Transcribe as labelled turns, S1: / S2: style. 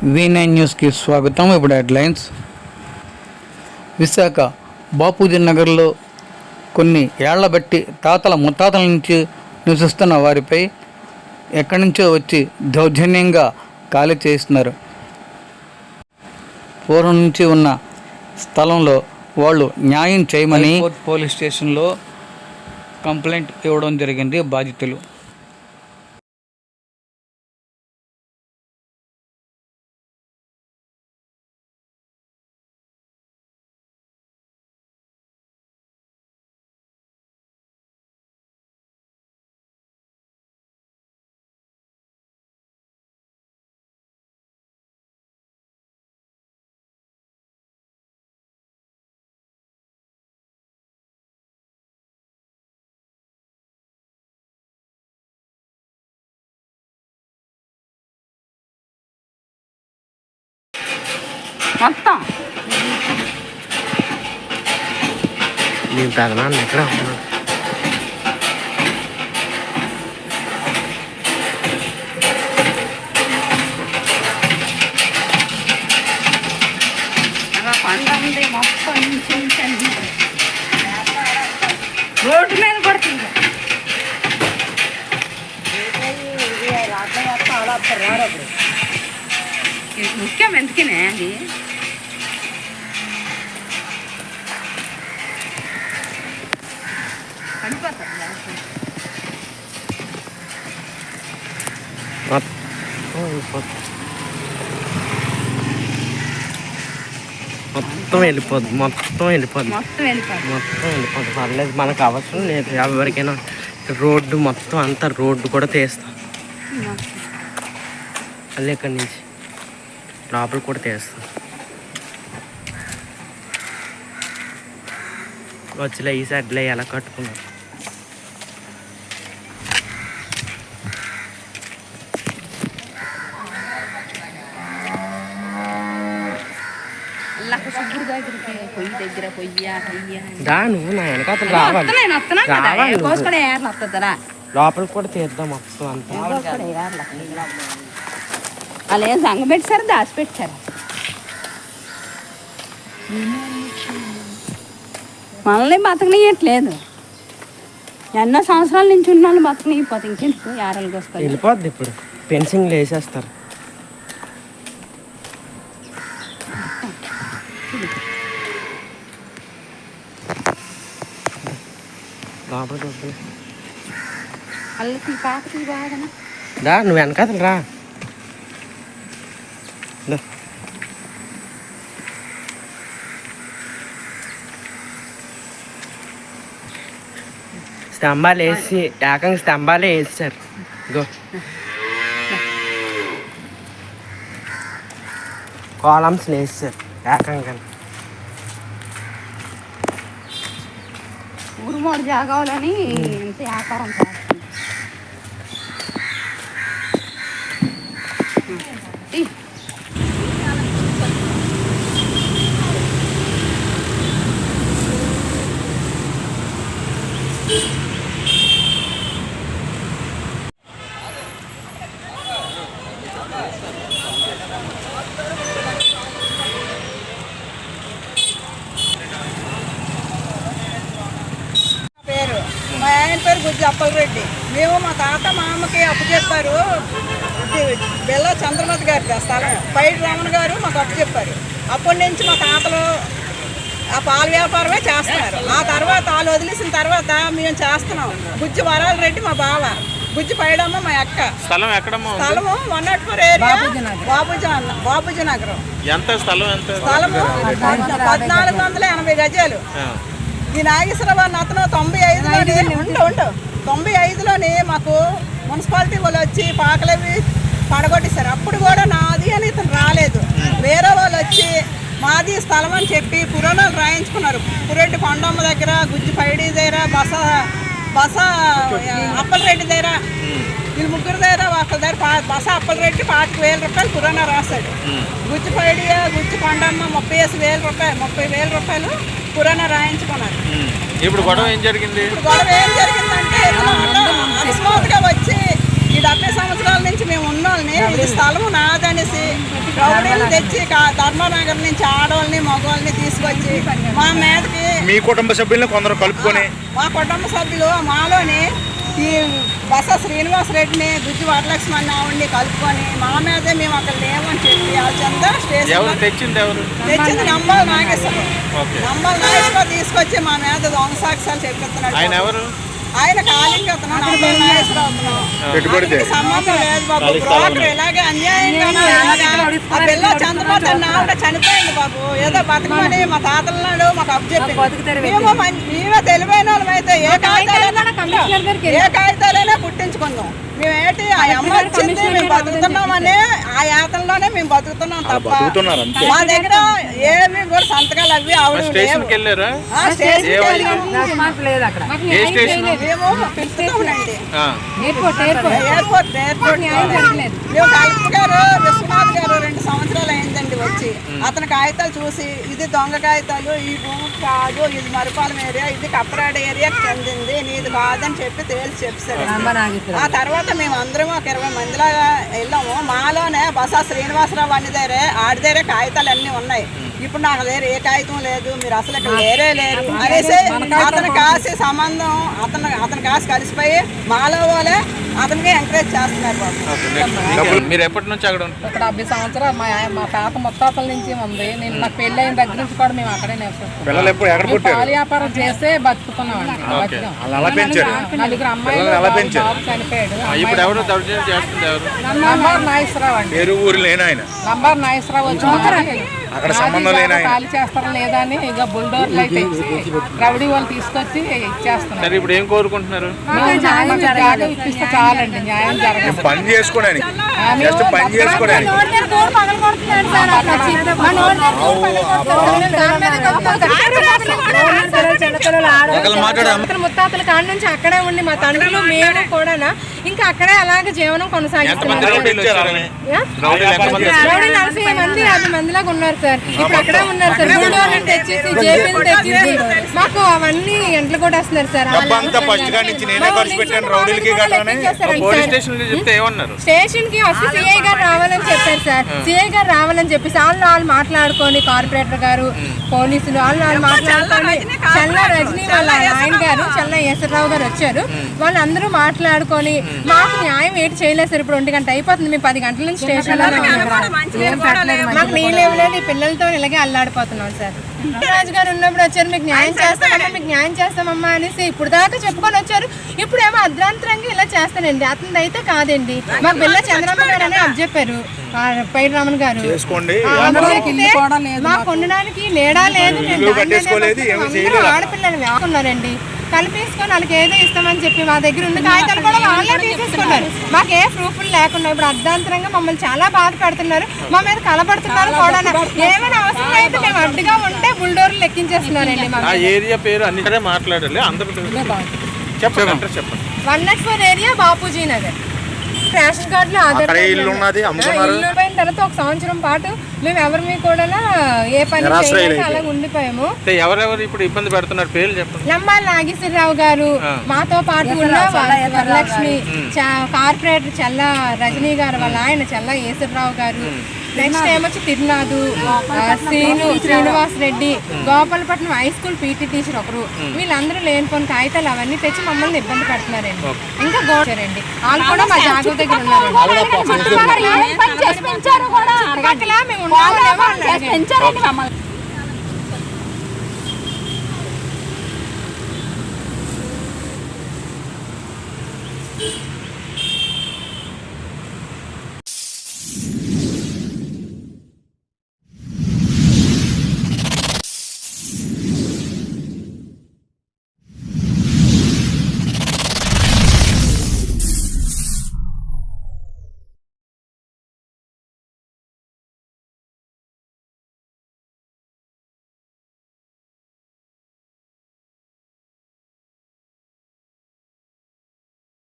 S1: V9 న్యూస్కి స్వాగతం. ఇప్పుడు హెడ్లైన్స్. విశాఖ బాపూజీ నగర్లో కొన్ని ఏళ్ల బట్టి తాతల ముత్తాతల నుంచి నివసిస్తున్న వారిపై ఎక్కడి నుంచో వచ్చి దౌర్జన్యంగా ఖాళీ చేస్తున్నారు. పూర్వం నుంచి ఉన్న స్థలంలో వాళ్ళు న్యాయం చేయమని పోలీస్ స్టేషన్లో కంప్లైంట్ ఇవ్వడం జరిగింది బాధితులు.
S2: మొత్తం
S3: నేను పెదనాన్న ఎక్కడ ఉన్నాను.
S2: పంట ఉంది మొత్తం రోడ్డు మీద పడుతుంది. ముఖ్యం ఎందుకనే అది
S3: మొత్తం వెళ్ళిపోద్ది. పర్లేదు, మనకు అవసరం లేదు. ఎవరికైనా రోడ్డు మొత్తం అంతా రోడ్డు కూడా తీస్తాం. మళ్ళీ ఇక్కడి నుంచి లోపల కూడా తీస్తాం. వచ్చలే ఈ సైడ్లో ఎలా కట్టుకున్నారు. నువ్వు నా వెనకాల రావాలి. లోపలికి కూడా తీద్దాం మొత్తం అంతా.
S2: అలా ఏం సంగ పెట్టారు, దాచిపెట్టారు. మనల్ని బతకనియట్లేదు. ఎన్నో సంవత్సరాల నుంచి ఉన్నాను బతకనిపోతే ఇంకెందుకు యారలు వస్తారు.
S3: వెళ్ళిపోద్ది. ఇప్పుడు పెన్షన్లు వేసేస్తారు. నువ్వు వెనకాతలు రా. స్తంభాలు వేసి ఏకంగా స్తంభాలే వేసారు. గో కాలమ్స్ వేసారు ఏకంగా.
S2: ఊరుమోడు జాగాలని ఇంత వ్యాపారం చేస్తుంది.
S4: మా ఆయన పేరు గుజ్జి అప్పలరెడ్డి. మేము మా తాత మా అమ్మకి అప్పు చెప్పారు. బెల్ల చంద్రమతి గారి స్థలం పైడి రమణ గారు మాకు అప్పు చెప్పారు. అప్పటి నుంచి మా తాతలు ఆ పాల వ్యాపారమే చేస్తున్నారు. ఆ తర్వాత వాళ్ళు వదిలేసిన తర్వాత మేము చేస్తున్నాం. గుజ్జి వరాల రెడ్డి మా బావ, గుజ్జి పైడమ్మ మా అక్క.
S3: స్థలం ఎక్కడమ్మా?
S4: స్థలము 104 ఏరియా బాబూజీ నగరం. స్థలము 1480 గజాలు. ఈ నాగేశ్వరరావు అతను 95లోని మాకు మున్సిపాలిటీ వాళ్ళు వచ్చి పాకలవి పడగొట్టేశారు. అప్పుడు కూడా నాది అని ఇతను రాలేదు. వేరే వాళ్ళు వచ్చి మాది స్థలం అని చెప్పి పురాణాలు రాయించుకున్నారు. పురెడ్డి కొండమ్మ దగ్గర, గుజ్జి పైడి దగ్గర, బస అప్పలరెడ్డి దగ్గర, వీళ్ళు ముగ్గురు దగ్గర ఒకరి దగ్గర బస అప్పలరెడ్డి 25,000 రూపాయలు పురాణా రాశాడు. గుజ్జి పైడి, గుజ్జి కొండమ్మ 30,000 రూపాయలు పురాణా రాయించుకున్నారు.
S3: ఇప్పుడు గొడవ ఏం జరిగిందంటే
S4: అకస్మాత్తుగా వచ్చి ఈ 70 సంవత్సరాల నుంచి మేము ఉన్నోళ్ళని ఇది స్థలం నాదనేసి రౌడీలు తెచ్చి ధర్మనగర్ నుంచి ఆడవాళ్ళని మగవాళ్ళని తీసుకొచ్చి మా మీదకి
S5: మీ కుటుంబ సభ్యులను కొందరు కలుపుకొని
S4: మా కుటుంబ సభ్యులు మాలోని ఈ బస శ్రీనివాస్ రెడ్డిని గుజ్జు వరలక్ష్మణ్ ఆవిడ్ని కలుపుకొని మా మీదే మేము అక్కడ లేవని చెప్పి ఆ చందా స్టేషన్ తెచ్చింది నంబర్ నాగేశ్వరరావు తీసుకొచ్చి మా మీద దొంగ సాక్ష్యాలు చెప్పిస్తున్నాడు. ఆయన కాలింగ్ అతను నంబర్ నాగేశ్వరరావు సంబంధం లేదు బాబు. బ్రోకర్ ఇలాగే అన్యాయంగా ఆ పిల్ల చంద్రబాబు ఆవిడ చనిపోయింది బాబు. ఏదో బతకమని మా తాతల నాడు మాకు అప్పు చెప్పి మేమే తెలివైన వాళ్ళం అయితే ఏ కాగితాలైనా పుట్టించుకుందాం. మేమేంటి ఆ అమ్మ వచ్చింది మేము బతుకుతున్నామని ఆ యాతనలోనే మేము బతుకుతున్నాం తప్ప మా దగ్గర ఏమి కూడా సంతకాలు అవి ఆవిడ మేము పిలుస్తున్నామండి ఎయిర్పోర్ట్ మేము కలెక్టర్ గారు విశ్వనాథ్ గారు 2 సంవత్సరాలు అయిందండి వచ్చి అతని కాగితాలు చూసి ఇది దొంగ కాగితాలు, ఈ భూమి కాదు, ఇది మరుపాలెం ఏరియా, ఇది కప్పరాడ ఏరియాకి చెందింది, నీది కాదని చెప్పి తేల్చి చెప్పారు. ఆ తర్వాత మేము అందరం ఒక 20 మందిలాగా వెళ్ళాము. మాలోనే బసా శ్రీనివాసరావు అన్ని దగ్గరే ఆడి దగ్గరే కాగితాలు అన్నీ ఉన్నాయి. ఇప్పుడు నాకు దగ్గర ఏ కాగితం లేదు, మీరు అసలు ఇక్కడ వేరే లేరు అనేసి అతను కాసి సంబంధం అతను కాసి కలిసిపోయి మాలో వాళ్ళే అతనికి ఎంకరేజ్ చేస్తున్నారు బాబు.
S6: మీరు ఎప్పటి నుంచి అక్కడ
S7: ఇక్కడ 70 సంవత్సరాలు మా తాత ముత్తాతల నుంచి ఉంది. నేను నాకు పెళ్ళి అయిన దగ్గర నుంచి కూడా మేము అక్కడే నివసిస్తాం. పాల వ్యాపారం చేస్తే బతుకుతున్నామండి. నలుగురు అమ్మాయిలు బాబు చనిపోయాడు. నంబర్ నాగేశ్వరరావు అండి. నంబర్ నాగేశ్వరరావు వచ్చి ఖాళీ చేస్తారా లేదా అని ఇక బుల్డోర్లు అయితే రౌడీ వాళ్ళు తీసుకొచ్చి ఇచ్చేస్తున్నారు.
S6: ఇప్పుడు ఏం కోరుకుంటున్నారు?
S7: ఇప్పిస్తే చాలండి, న్యాయం జరగదు.
S5: పని చేసుకోవడానికి
S7: ముత్తాతల కాడ నుంచి అక్కడే ఉండి మా తండ్రులు మేము కూడా ఇంకా అక్కడే అలాగే జీవనం కొనసాగిస్తున్నాం. 40 మంది 50 మందిలాగా ఉన్నారు సార్. ఇప్పుడు అక్కడే ఉన్నారు సార్. బుల్డోర్లను తెచ్చేసి జేపీని తెచ్చేసి మాకు అవన్నీ ఎంట్లు కూడా వస్తున్నారు సార్. స్టేషన్ కి వస్తే సిఐ గారు రావాలని చెప్పారు సార్. సిఐ గారు రావాలని చెప్పేసి వాళ్ళు మాట్లాడుకొని కార్పొరేటర్ గారు, పోలీసులు వాళ్ళు మాట్లాడుకొని చల్లా రజనీ వాళ్ళ ఆయన గారు, చల్లా ఈశ్వరరావు గారు వచ్చారు. వాళ్ళందరూ మాట్లాడుకొని మాకు న్యాయం ఏంటి చేయలేదు సార్. ఇప్పుడు 1 గంట అయిపోతుంది. మేము 10 గంటల నుంచి స్టేషన్ మాకు నీళ్ళు ఇవ్వలేదు. ఈ పిల్లలతో ఇలాగే అల్లాడిపోతున్నాం సార్. రాజు గారు ఉన్నప్పుడు వచ్చారు, మీకు న్యాయం చేస్తామమ్మా, మీకు న్యాయం చేస్తామమ్మా అనేసి ఇప్పుడు దాకా చెప్పుకొని వచ్చారు. ఇప్పుడు ఏమో అర్ధరాంతరంగా ఇలా చేస్తానండి. అతనిది అయితే కాదండి. మా పిల్ల చంద్రమ్మ గారు అని అది చెప్పారు పైడి రమణ గారు. మాకు ఉండడానికి లేడా లేదు, ఆడపిల్లలు ఉన్నారండి. కలిపేసుకొని వాళ్ళకి ఏదో ఇస్తామని చెప్పి మా దగ్గర ఉన్న కాగితాలు కూడా వాళ్ళే తీసేసుకున్నారు. మాకు ఏ ప్రూఫ్లు లేకుండా ఇప్పుడు అర్ధాంతరంగా మమ్మల్ని చాలా బాధ పెడుతున్నారు. మా మీద కలబడుతున్నారు కూడా. ఏమైనా అవసరం అయితే మేము అడ్డుగా ఉంటే బుల్డోర్లు లెక్కించేస్తున్నారండి. మా
S6: ఏరియా పేరు అన్ని మాట్లాడాలి.
S7: 104 ఏరియా బాపూజీ నగర్. రేషన్ కార్డులో ఆధార్ ఇల్లు పోయిన తర్వాత 1 సంవత్సరం పాటు మేము ఎవరి కూడా ఏ పని చేయలేక అలా ఉండిపోయాము.
S6: ఎవరెవరు ఇప్పుడు ఇబ్బంది పెడుతున్నారు పేర్లు చెప్పండి.
S7: నంబర్ నాగేశ్వరరావు గారు, మాతో పాటు ఉన్న వరలక్ష్మి, కార్పొరేటర్ చల్లా రజనీ గారు వాళ్ళ ఆయన చల్లా ఈశ్వరరావు గారు, నెక్స్ట్ ఏమొచ్చి Tirunath, Srinivas Reddy, Gopalapatnam high school PT teacher ఒకరు. వీళ్ళందరూ లేనిపోయిన కాగితాలు అవన్నీ తెచ్చి మమ్మల్ని ఇబ్బంది పెడుతున్నారండి. ఇంకా గోచారండి వాళ్ళు కూడా మా జాగ్రత్త దగ్గర ఉన్నారు. మేము